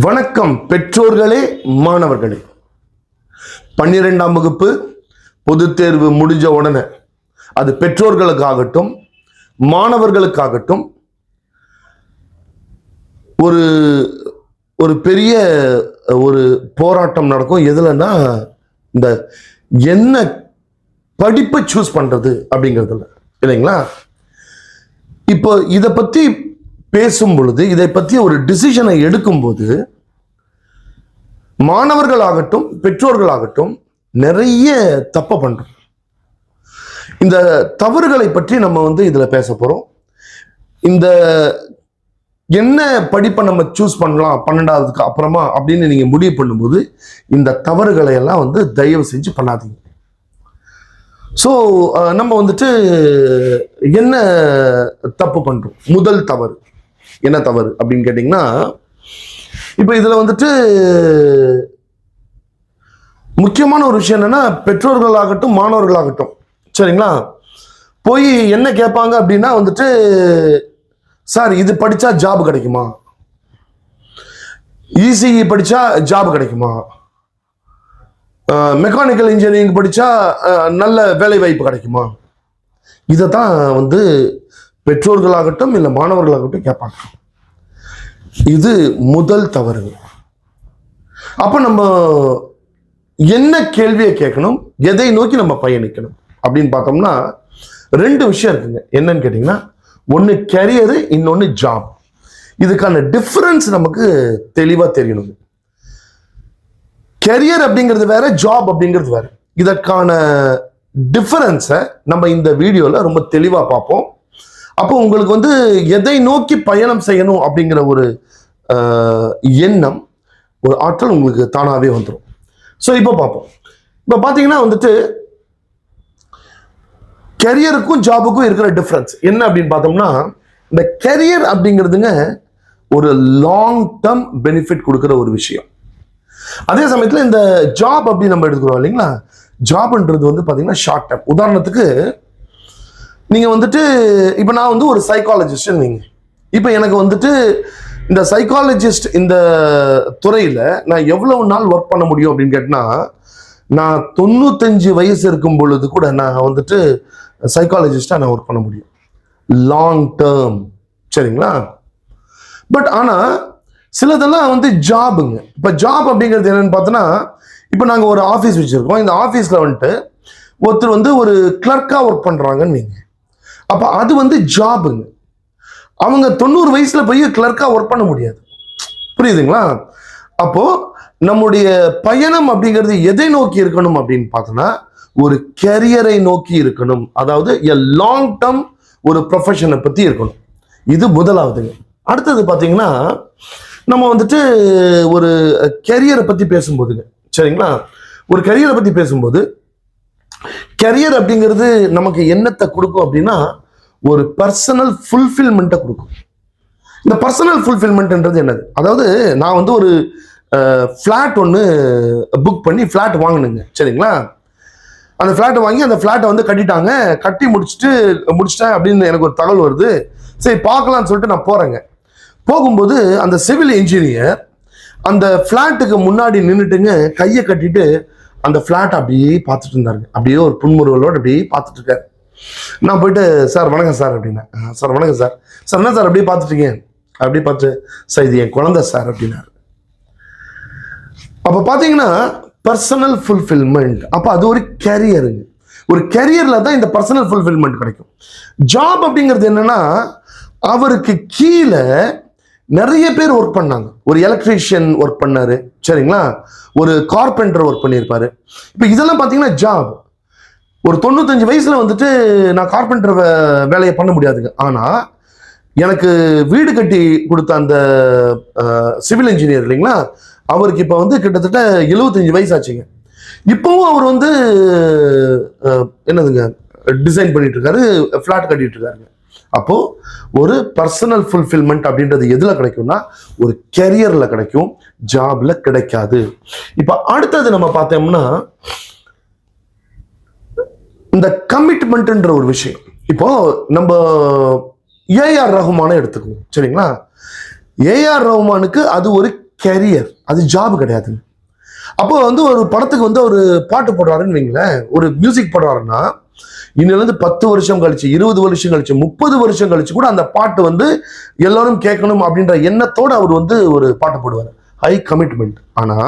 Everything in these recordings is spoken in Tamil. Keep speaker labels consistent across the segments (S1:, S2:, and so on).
S1: வணக்கம் பெற்றோர்களே, மாணவர்களே. 12ஆம் வகுப்பு பொதுத் தேர்வு முடிஞ்ச உடனே அது பெற்றோர்களுக்காகட்டும் மாணவர்களுக்காகட்டும் ஒரு ஒரு பெரிய ஒரு போராட்டம் நடக்கும். எதுலன்னா இந்த என்ன படிப்பை சூஸ் பண்றது அப்படிங்கிறதுல இல்லைங்களா. இப்போ இதை பத்தி பேசும் பொழுது, இதை பற்றி ஒரு டிசிஷனை எடுக்கும்போது மாணவர்களாகட்டும் பெற்றோர்களாகட்டும் நிறைய தப்பு பண்றோம். இந்த தவறுகளை பற்றி நம்ம இதுல பேச போறோம். இந்த என்ன படிப்பை நம்ம சூஸ் பண்ணலாம் 12ஆவதுக்கு அப்புறமா அப்படின்னு நீங்க முடிவு பண்ணும்போது இந்த தவறுகளை எல்லாம் தயவு செஞ்சு பண்ணாதீங்க. ஸோ நம்ம என்ன தப்பு பண்றோம்? முதல் தவறு என்ன தவறு அப்படின்னு கேட்டீங்கன்னா, இப்ப இதுல முக்கியமான ஒரு விஷயம் என்னன்னா, பெற்றோர்களாகட்டும் மாணவர்களாகட்டும் சரிங்களா, போய் என்ன கேட்பாங்க அப்படின்னா சார் இது படிச்சா ஜாப் கிடைக்குமா, இசிஇ படிச்சா ஜாப் கிடைக்குமா, மெக்கானிக்கல் இன்ஜினியரிங் படிச்சா நல்ல வேலை வாய்ப்பு கிடைக்குமா, இதைத்தான் பெற்றோர்களாகட்டும் இல்லை மாணவர்களாகட்டும் கேட்பாங்க. இது முதல் தவறு. அப்ப நம்ம என்ன கேள்வியை கேட்கணும், எதை நோக்கி நம்ம பயணிக்கணும் அப்படின்னு பார்த்தோம்னா ரெண்டு விஷயம் இருக்குங்க. என்னன்னு கேட்டீங்கன்னா, ஒன்னு கெரியர், இன்னொன்னு ஜாப். இதுக்கான டிஃபரன்ஸ் நமக்கு தெளிவா தெரியணும். கெரியர் அப்படிங்கிறது வேற, ஜாப் அப்படிங்கிறது வேற. இதற்கான டிஃபரன்ஸை நம்ம இந்த வீடியோல ரொம்ப தெளிவா பார்ப்போம். அப்போ உங்களுக்கு எதை நோக்கி பயணம் செய்யணும் அப்படிங்கிற ஒரு எண்ணம், ஒரு ஆற்றல் உங்களுக்கு தானாவே வந்துடும். ஸோ இப்போ பார்ப்போம். இப்போ பார்த்தீங்கன்னா கெரியருக்கும் ஜாபுக்கும் இருக்கிற டிஃபரன்ஸ் என்ன அப்படின்னு பார்த்தோம்னா, இந்த கெரியர் அப்படிங்கிறதுங்க ஒரு லாங் டேர்ம் பெனிஃபிட் கொடுக்குற ஒரு விஷயம். அதே சமயத்தில் இந்த ஜாப் அப்படின்னு நம்ம எடுத்துக்கிறோம் இல்லைங்களா, ஜாப்ன்றது பார்த்தீங்கன்னா ஷார்ட் டேர்ம். உதாரணத்துக்கு நீங்க இப்ப நான் ஒரு சைக்காலஜிஸ்ட். நீங்க இப்ப எனக்கு இந்த சைக்காலஜிஸ்ட் இந்த துறையில நான் எவ்வளவு நாள் ஒர்க் பண்ண முடியும் அப்படின்னு கேட்டா, நான் 95 வயசு இருக்கும் பொழுது கூட நான் சைக்காலஜிஸ்டா நான் ஒர்க் பண்ண முடியும், லாங் டேர்ம். சரிங்களா. பட் ஆனா சிலதெல்லாம் ஜாபுங்க. இப்ப ஜாப் அப்படிங்கிறது என்னன்னு பார்த்தோன்னா, இப்ப நாங்க ஒரு ஆபீஸ் வச்சிருக்கோம். இந்த ஆபீஸ்ல ஒருத்தர் ஒரு கிளர்க்கா ஒர்க் பண்றாங்கன்னு நீங்க, அப்ப அது ஜாபுங்க. அவங்க 90 வயசுல போய் கிளர்க்கா ஒர்க் பண்ண முடியாது. புரியுதுங்களா? அப்போ நம்முடைய பயணம் அப்படிங்கிறது எதை நோக்கி இருக்கணும் அப்படின்னு பார்த்தோம்னா, ஒரு கெரியரை நோக்கி இருக்கணும். அதாவது லாங் டேர்ம் ஒரு ப்ரொஃபஷனை பத்தி இருக்கணும். இது முதலாவதுங்க. அடுத்தது பாத்தீங்கன்னா, நம்ம ஒரு கெரியரை பத்தி பேசும்போதுங்க, சரிங்களா, ஒரு கெரியரை பத்தி பேசும்போது கெரியர் அப்படிங்கிறது நமக்கு என்னத்தை கொடுக்கும் அப்படின்னா, ஒரு பர்சனல் ஃபுல்ஃபில்மெண்ட்டை கொடுக்கும். இந்த பர்சனல் ஃபுல்ஃபில்மெண்ட்ன்றது என்னது? அதாவது நான் ஒரு ஃப்ளாட் ஒன்று புக் பண்ணி ஃப்ளாட் வாங்கினுங்க. சரிங்களா. அந்த ஃப்ளாட்டை வாங்கி அந்த ஃப்ளாட்டை கட்டிட்டாங்க. கட்டி முடிச்சிட்டேன் அப்படின்னு எனக்கு ஒரு தகவல் வருது. சரி பார்க்கலாம்னு சொல்லிட்டு நான் போறேங்க. போகும்போது அந்த சிவில் இன்ஜினியர் அந்த ஃப்ளாட்டுக்கு முன்னாடி நின்றுட்டுங்க கையை கட்டிட்டு அந்த ஃப்ளாட் அப்படியே பார்த்துட்டு இருந்தாருங்க. அப்படியே ஒரு புன்முறுவலோடு அப்படியே பார்த்துட்டு இருக்காரு. நான் போயிட்டு, சார் வணக்கம் சார் அப்படின்னா. சார் வணக்கம் சார். சார் என்ன சார் அப்படியே பார்த்துட்டீங்க? அப்படியே பார்த்து, சார் இது என் குழந்தை சார் அப்படின்னாரு. அப்போ பார்த்தீங்கன்னா பர்சனல் ஃபுல்ஃபில்மெண்ட். அப்போ அது ஒரு கேரியருங்க. ஒரு கேரியர்ல தான் இந்த பர்சனல் ஃபுல்ஃபில்மெண்ட் கிடைக்கும். ஜாப் அப்படிங்கிறது என்னன்னா, அவருக்கு கீழே நிறைய பேர் ஒர்க் பண்ணாங்க. ஒரு எலக்ட்ரீஷியன் ஒர்க் பண்ணாரு, சரிங்களா, ஒரு கார்பெண்டர் ஒர்க் பண்ணியிருப்பாரு. இப்போ இதெல்லாம் பார்த்தீங்கன்னா ஜாப். ஒரு 95 வயசுல நான் கார்பெண்டர் வேலையை பண்ண முடியாதுங்க. ஆனா எனக்கு வீடு கட்டி கொடுத்த அந்த சிவில் இன்ஜினியர் இல்லைங்களா, அவருக்கு இப்போ கிட்டத்தட்ட 75 வயசு ஆச்சுங்க. இப்பவும் அவர் என்னதுங்க டிசைன் பண்ணிட்டு இருக்காரு, ஃபிளாட் கட்டிட்டு இருக்காருங்க. அப்போ ஒரு பர்சனல் ஃபுல்ஃபில்மெண்ட் அப்படின்றது எதுல கிடைக்கும்னா, ஒரு கெரியர்ல கிடைக்கும், ஜாப்ல கிடைக்காது. இப்ப அடுத்தது நம்ம பார்த்தோம்னா, இந்த கமிட்மெண்ட்ன்ற ஒரு விஷயம். இப்போ நம்ம ஏஆர் ரஹ்மானை எடுத்துக்குவோம், சரிங்களா. ஏஆர் ரஹ்மானுக்கு அது ஒரு கெரியர், அது ஜாப் கிடையாதுங்க. அப்போ வந்து ஒரு படத்துக்கு வந்து ஒரு பாட்டு போடுறாருன்னு வைங்களேன், ஒரு மியூசிக் போடுறாருன்னா இன்னிலிருந்து 10 வருஷம் கழிச்சு, 20 வருஷம் கழிச்சு, 30 வருஷம் கழிச்சு கூட அந்த பாட்டு வந்து எல்லாரும் கேட்கணும் அப்படின்ற எண்ணத்தோட அவர் வந்து ஒரு பாட்டு போடுவார். High commitment. ஆனா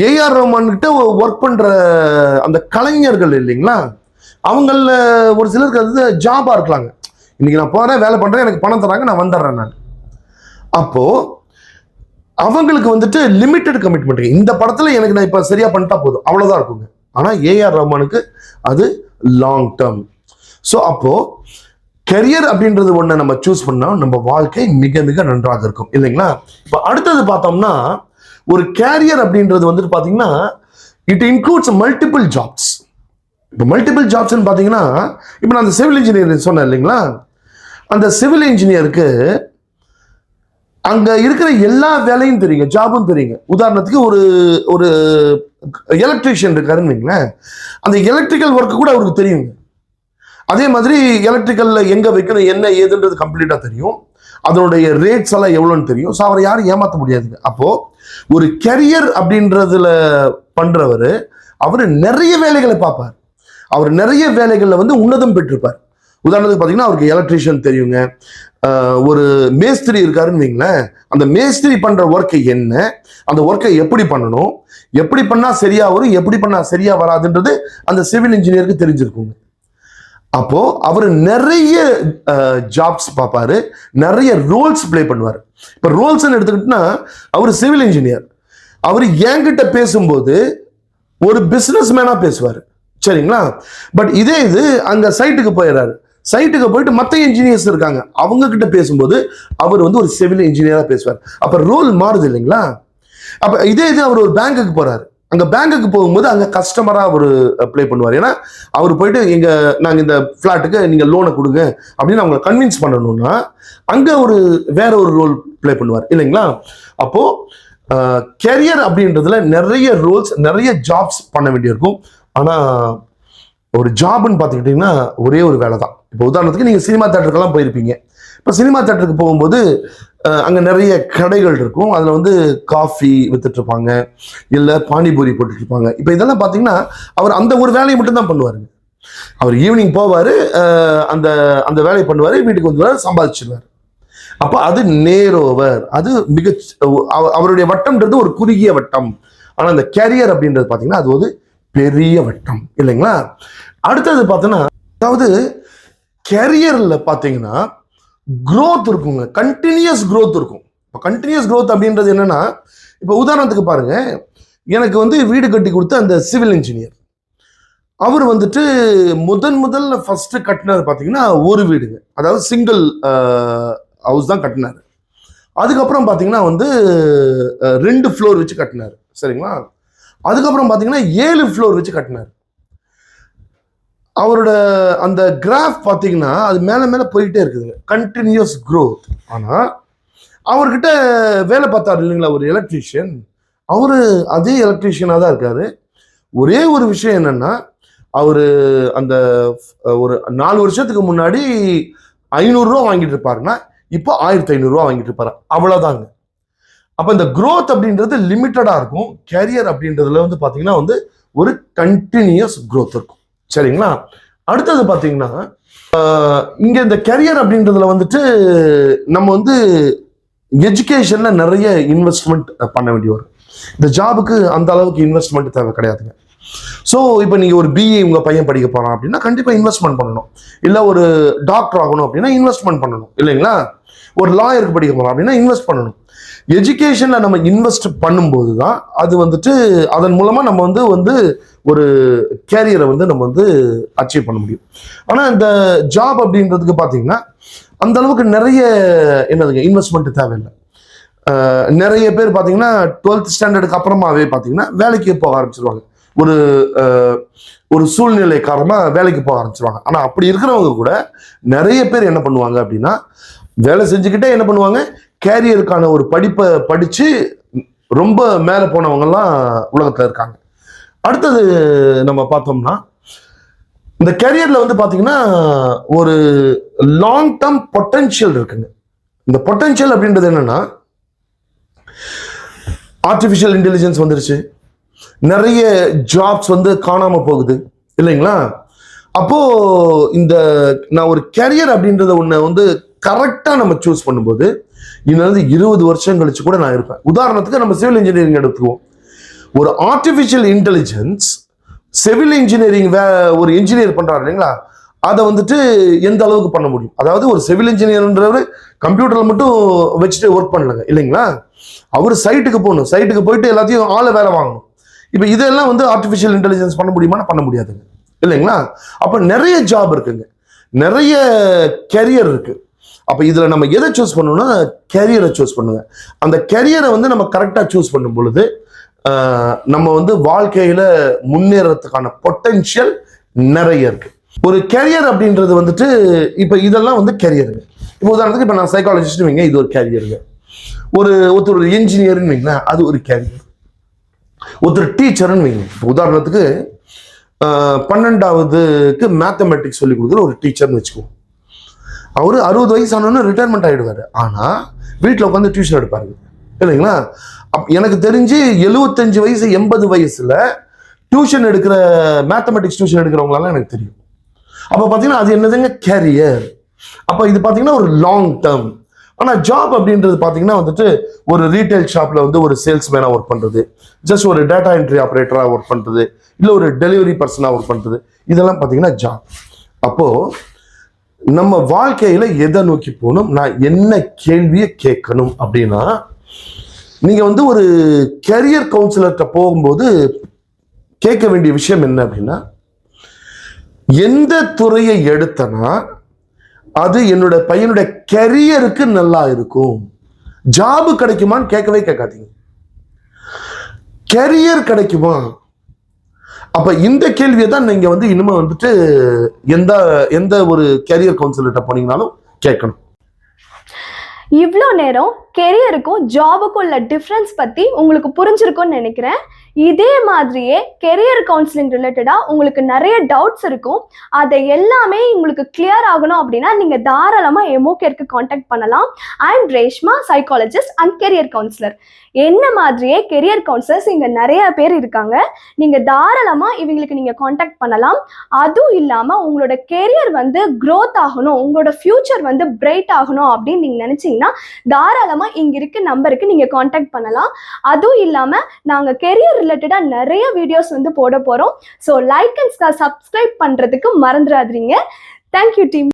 S1: ஏஆர் ரஹ்மான் கிட்ட ஒர்க் பண்ற அந்த கலைஞர்கள் இல்லைங்களா, அவங்கள ஒரு சிலருக்கு அது ஜாபா இருக்கலாங்க. இன்னைக்கு நான் போறேன், வேலை பண்றேன், எனக்கு பணம் தராங்க, நான் வந்துடுறேன் நான். அப்போ அவங்களுக்கு வந்துட்டு லிமிட்டெட் கமிட்மெண்ட். இந்த படத்துல எனக்கு நான் இப்ப சரியா பண்ணிட்டா போதும், அவ்வளவுதான் இருக்குங்க. ஆனா ஏஆர் ரஹ்மானுக்கு அது லாங் டேர்ம். ஸோ அப்போ கெரியர் அப்படின்றது ஒண்ணு நம்ம சூஸ் பண்ணா நம்ம வாழ்க்கை மிக மிக நன்றாக இருக்கும் இல்லைங்களா. இப்போ அடுத்தது பார்த்தோம்னா, ஒரு கேரியர் அப்படின்றது வந்துட்டு பாத்தீங்கன்னா இட் இன்க்ளூட்ஸ் மல்டிபிள் ஜாப்ஸ். இப்போ மல்டிபிள் ஜாப்ஸ்ன்னு பாத்தீங்கன்னா, இப்போ நான் அந்த சிவில் இன்ஜினியர் சொன்னேன் இல்லைங்களா, அந்த சிவில் இன்ஜினியருக்கு அங்க இருக்கிற எல்லா வேலையும் தெரியுங்க, ஜாபும் தெரியுங்க. உதாரணத்துக்கு ஒரு ஒரு எலக்ட்ரீஷியன் இருக்காருன்னு வைங்களேன், அந்த எலக்ட்ரிக்கல் ஒர்க் கூட அவருக்கு தெரியுங்க. அதே மாதிரி எலக்ட்ரிக்கல்ல எங்க வைக்கணும், என்ன ஏதுன்றது கம்ப்ளீட்டா தெரியும். அதனுடைய ரேட்ஸ் எல்லாம் எவ்வளோன்னு தெரியும். ஸோ அவரை யாரும் ஏமாற்ற முடியாதுங்க. அப்போ ஒரு கெரியர் அப்படின்றதுல பண்றவர், அவர் நிறைய வேலைகளை பார்ப்பார். அவர் நிறைய வேலைகள்ல வந்து உன்னதம் பெற்றிருப்பார். உதாரணத்துக்கு பார்த்தீங்கன்னா, அவருக்கு எலக்ட்ரீஷியன் தெரியுங்க. ஒரு மேஸ்திரி இருக்காருன்னு வைங்களேன், அந்த மேஸ்திரி பண்ற ஒர்க்கை என்ன, அந்த ஒர்க்கை எப்படி பண்ணணும், எப்படி பண்ணா சரியா வரும், எப்படி பண்ணா சரியா வராதுன்றது அந்த சிவில் இன்ஜினியருக்கு தெரிஞ்சிருக்குங்க. அப்போ அவர் நிறைய ஜாப்ஸ் பார்ப்பாரு, நிறைய ரோல்ஸ் பிளே பண்ணுவார். இப்போ ரோல்ஸ் எடுத்துக்கிட்டோம்னா, அவர் சிவில் இன்ஜினியர், அவர் என்கிட்ட பேசும்போது ஒரு பிசினஸ் மேனா பேசுவார், சரிங்களா. பட் இதே இது அங்க சைட்டுக்கு போயிடுறாரு, சைட்டுக்கு போயிட்டு மற்ற இன்ஜினியர்ஸ் இருக்காங்க, அவங்க கிட்ட பேசும்போது அவர் வந்து ஒரு சிவில் இன்ஜினியரா பேசுவார். அப்ப ரோல் மாறுது இல்லைங்களா. அப்ப இதே இது அவர் ஒரு பேங்குக்கு போறாரு, அங்க பேங்குக்கு போகும்போது அங்க கஸ்டமரா அவர் ப்ளே பண்ணுவார். ஏன்னா அவர் போயிட்டு நாங்க இந்த பிளாட்டுக்கு நீங்க லோனை கொடுங்க அப்படின்னு அவங்களை கன்வின்ஸ் பண்ணணும்னா அங்க வேற ஒரு ரோல் ப்ளே பண்ணுவார் இல்லைங்களா. அப்போ கெரியர் அப்படின்றதுல நிறைய ரோல்ஸ், நிறைய ஜாப்ஸ் பண்ண வேண்டியிருக்கும். ஆனா ஒரு ஜாப்னு பார்த்துக்கிட்டிங்கன்னா ஒரே ஒரு வேலை தான். இப்போ உதாரணத்துக்கு நீங்கள் சினிமா தேட்டருக்கெல்லாம் போயிருப்பீங்க. இப்போ சினிமா தேட்டருக்கு போகும்போது அங்கே நிறைய கடைகள் இருக்கும். அதில் வந்து காஃபி வித்துட்டு இருப்பாங்க, இல்லை பானிபூரி போட்டுட்டு இருப்பாங்க. இப்போ இதெல்லாம் பார்த்தீங்கன்னா அவர் அந்த ஒரு வேலையை மட்டும்தான் பண்ணுவாருங்க. அவர் ஈவினிங் போவார், அந்த அந்த வேலையை பண்ணுவார், வீட்டுக்கு வந்துடுவார், சம்பாதிச்சிடுவார். அப்போ அது நேரோவர், அது அவருடைய வட்டம்ன்றது ஒரு குறுகிய வட்டம். ஆனால் அந்த கேரியர் அப்படின்றது பார்த்தீங்கன்னா அது ஒரு பெரிய வட்டம் இல்லைங்களா. அடுத்தது பார்த்தோன்னா, அதாவது கேரியர்ல பார்த்தீங்கன்னா growth இருக்குங்க, கண்டினியூஸ் growth இருக்கும். இப்போ கண்டினியூஸ் growth அப்படின்றது என்னன்னா, இப்போ உதாரணத்துக்கு பாருங்க, எனக்கு வந்து வீடு கட்டி கொடுத்த அந்த சிவில் இன்ஜினியர், அவர் வந்துட்டு முதல்ல ஃபர்ஸ்ட் கட்டினார் பார்த்தீங்கன்னா ஒரு வீடுங்க, அதாவது சிங்கிள் ஹவுஸ் தான் கட்டினார். அதுக்கப்புறம் பார்த்தீங்கன்னா வந்து 2 ஃப்ளோர் வச்சு கட்டினார், சரிங்களா. அதுக்கப்புறம் பார்த்தீங்கன்னா 7 ஃப்ளோர் வச்சு கட்டினார். அவரோட அந்த கிராஃப் பார்த்தீங்கன்னா அது மேலே போயிட்டே இருக்குதுங்க, கண்டினியூஸ் growth. ஆனால் அவர்கிட்ட வேலை பார்த்தாரு இல்லைங்களா ஒரு எலக்ட்ரீஷியன், அவரு அதே எலக்ட்ரீஷியனாக தான் இருக்காரு. ஒரே ஒரு விஷயம் என்னன்னா, அவரு அந்த ஒரு 4 வருஷத்துக்கு முன்னாடி 500 ரூபா வாங்கிட்டு இருப்பாருன்னா இப்போ 1500 ரூபா வாங்கிட்டு இருப்பாரு, அவ்வளவுதாங்க. அப்ப இந்த growth அப்படின்றது லிமிட்டடா இருக்கும். கேரியர் அப்படின்றதுல வந்து பாத்தீங்கன்னா வந்து ஒரு கண்டினியூஸ் growth இருக்கும், சரிங்களா. அடுத்தது பாத்தீங்கன்னா, இங்க இந்த கேரியர் அப்படின்றதுல வந்துட்டு நம்ம வந்து எஜுகேஷன்ல நிறைய இன்வெஸ்ட்மெண்ட் பண்ண வேண்டி வரும். இந்த ஜாபுக்கு அந்த அளவுக்கு இன்வெஸ்ட்மெண்ட் தேவை கிடையாதுங்க. ஸோ இப்போ நீங்கள் ஒரு பிஏ உங்கள் பையன் படிக்க போகிறான் அப்படின்னா கண்டிப்பாக இன்வெஸ்ட்மெண்ட் பண்ணணும். இல்லை ஒரு டாக்டர் ஆகணும் அப்படின்னா இன்வெஸ்ட்மெண்ட் பண்ணணும் இல்லைங்களா. ஒரு லாயருக்கு படிக்க போகிறோம் அப்படின்னா இன்வெஸ்ட் பண்ணணும். எஜுகேஷனில் நம்ம இன்வெஸ்ட் பண்ணும்போது தான் அது வந்துட்டு அதன் மூலமாக நம்ம வந்து ஒரு கேரியரை வந்து நம்ம வந்து அச்சீவ் பண்ண முடியும். ஆனால் இந்த ஜாப் அப்படின்றதுக்கு பார்த்தீங்கன்னா அந்த அளவுக்கு நிறைய என்னதுங்க இன்வெஸ்ட்மெண்ட் தேவையில்லை. நிறைய பேர் பார்த்தீங்கன்னா 12th ஸ்டாண்டர்டுக்கு அப்புறமாவே பார்த்தீங்கன்னா வேலைக்கு போக ஆரம்பிச்சிருவாங்க. ஒரு சூழ்நிலை காரணமாக வேலைக்கு போக ஆரம்பிச்சிருவாங்க. ஆனால் அப்படி இருக்கிறவங்க கூட நிறைய பேர் என்ன பண்ணுவாங்க அப்படின்னா, வேலை செஞ்சுக்கிட்டே என்ன பண்ணுவாங்க, கேரியருக்கான ஒரு படிப்பை படித்து ரொம்ப மேலே போனவங்கெல்லாம் உலகத்தில் இருக்காங்க. அடுத்தது நம்ம பார்த்தோம்னா, இந்த கேரியரில் வந்து பார்த்தீங்கன்னா ஒரு லாங் டேர்ம் பொட்டன்ஷியல் இருக்குங்க. இந்த பொட்டன்ஷியல் அப்படின்றது என்னன்னா, ஆர்டிஃபிஷியல் இன்டெலிஜென்ஸ் வந்துருச்சு, நிறைய ஜாப்ஸ் வந்து காணாம போகுது இல்லைங்களா? அப்போ இந்த நான் ஒரு கரியர் அப்படின்றத ஒண்ணு வந்து கரெக்டா நம்ம சூஸ் பண்ணும்போது இன்னும் 20 வருஷம் கழிச்சு கூட நான் இருப்பேன். உதாரணத்துக்கு நம்ம சிவில் இன்ஜினியரிங் எடுத்துக்குவோம். ஒரு ஆர்டிஃபிஷியல் இன்டெலிஜென்ஸ் சிவில் இன்ஜினியரிங் ஒரு இன்ஜினியர் பண்றாரு இல்லைங்களா, அதை வந்துட்டு எந்த அளவுக்கு பண்ண முடியும்? அதாவது ஒரு சிவில் இன்ஜினியர்ன்றவர் கம்ப்யூட்டர்ல மட்டும் வச்சுட்டு ஒர்க் பண்ணலங்க இல்லைங்களா, அவர் சைட்டுக்கு போகணும், சைட்டுக்கு போயிட்டு எல்லாத்தையும் ஆளை வேலை வாங்கணும். இப்போ இதெல்லாம் வந்து ஆர்டிஃபிஷியல் இன்டெலிஜென்ஸ் பண்ண முடியுமா? பண்ண முடியாதுங்க இல்லைங்களா? அப்போ நிறைய ஜாப் இருக்குங்க, நிறைய கெரியர் இருக்கு. அப்போ இதில் நம்ம எதை சூஸ் பண்ணணும்னா கெரியரை சூஸ் பண்ணுங்க. அந்த கெரியரை வந்து நம்ம கரெக்டாக சூஸ் பண்ணும் பொழுது நம்ம வந்து வாழ்க்கையில முன்னேறதுக்கான பொட்டன்ஷியல் நிறைய இருக்கு. ஒரு கெரியர் அப்படின்றது வந்துட்டு இப்போ இதெல்லாம் வந்து கெரியருங்க. இப்போ உதாரணத்துக்கு இப்போ நான் சைக்காலஜிஸ்ட் வைங்க, இது ஒரு கேரியருங்க. ஒருத்தர் ஒரு இன்ஜினியர்னு வைங்களேன், அது ஒரு கேரியர். ஒருத்தர் டீச்சர்னு வைங்க, இப்போ உதாரணத்துக்கு 12வது மேத்தமெட்டிக்ஸ் சொல்லி கொடுக்குற ஒரு டீச்சர்னு வச்சுக்குவோம். அவரு 60 வயசு ஆனோன்னு ரிட்டையர்மெண்ட் ஆயிடுவாரு, ஆனா வீட்டில் உட்காந்து டியூஷன் எடுப்பாரு இல்லைங்களா? எனக்கு தெரிஞ்சு 75 வயசு 80 வயசுல டியூஷன் எடுக்கிற மேத்தமெட்டிக்ஸ் டியூஷன் எடுக்கிறவங்களாம் எனக்கு தெரியும். அப்போ பார்த்தீங்கன்னா அது என்னதுங்க கேரியர். அப்போ இது பார்த்தீங்கன்னா ஒரு லாங் டேர்ம். ஆனால் ஜாப் அப்படின்றது பார்த்தீங்கன்னா வந்துட்டு ஒரு ரீட்டைல் ஷாப்ல வந்து ஒரு சேல்ஸ்மேனாக ஒர்க் பண்ணுறது, ஜஸ்ட் ஒரு டேட்டா என்ட்ரி ஆப்ரேட்டராக ஒர்க் பண்ணுறது, இல்லை ஒரு டெலிவரி பர்சனாக ஒர்க் பண்ணுறது, இதெல்லாம் பார்த்தீங்கன்னா ஜாப். அப்போ நம்ம வாழ்க்கையில எதை நோக்கி போகணும், நான் என்ன கேள்வியை கேட்கணும் அப்படின்னா, நீங்க வந்து ஒரு கெரியர் கவுன்சிலர்கிட்ட போகும்போது கேட்க வேண்டிய விஷயம் என்ன அப்படின்னா, எந்த துறையை எடுத்தனா அது என்னோட பையனுடைய கெரியருக்கு நல்லா இருக்கும். ஜாபு கிடைக்குமான்னு கேட்கவே கேட்காதீங்க, கெரியர் கிடைக்குமா. அப்ப இந்த கேள்வியை தான் நீங்க வந்து இனிமே வந்துட்டு எந்த ஒரு கெரியர் கவுன்சிலர்கிட்ட போனீங்கனாலும் கேட்கணும்.
S2: இவ்வளோ நேரம் கெரியருக்கும் ஜாபுக்கும் உள்ள டிஃப்ரென்ஸ் பற்றி உங்களுக்கு புரிஞ்சிருக்கும்னு நினைக்கிறேன். இதே மாதிரியே கெரியர் கவுன்சிலிங் ரிலேட்டடாக உங்களுக்கு நிறைய டவுட்ஸ் இருக்கும். அதை எல்லாமே உங்களுக்கு கிளியர் ஆகணும் அப்படின்னா நீங்கள் தாராளமாக எமோகேருக்கு காண்டாக்ட் பண்ணலாம். I am Reshma, psychologist and career councillor. என்ன மாதிரியே கெரியர் கவுன்சிலர்ஸ் இங்கே நிறைய பேர் இருக்காங்க. நீங்கள் தாராளமாக இவங்களுக்கு நீங்கள் காண்டாக்ட் பண்ணலாம். அதுவும் இல்லாமல் உங்களோட கெரியர் வந்து க்ரோத் ஆகணும், உங்களோட ஃபியூச்சர் வந்து பிரைட் ஆகணும் அப்படின்னு நீங்கள் நினச்சிங்கன்னா தாராளமாக இங்கே இருக்க நம்பருக்கு நீங்கள் காண்டாக்ட் பண்ணலாம். அதுவும் இல்லாமல் நாங்கள் கெரியர் ரிலேட்டடாக நிறைய வீடியோஸ் வந்து போட போகிறோம். ஸோ லைக் அண்ட் சப்ஸ்கிரைப் பண்ணுறதுக்கு மறந்துடாதீங்க. Thank you team.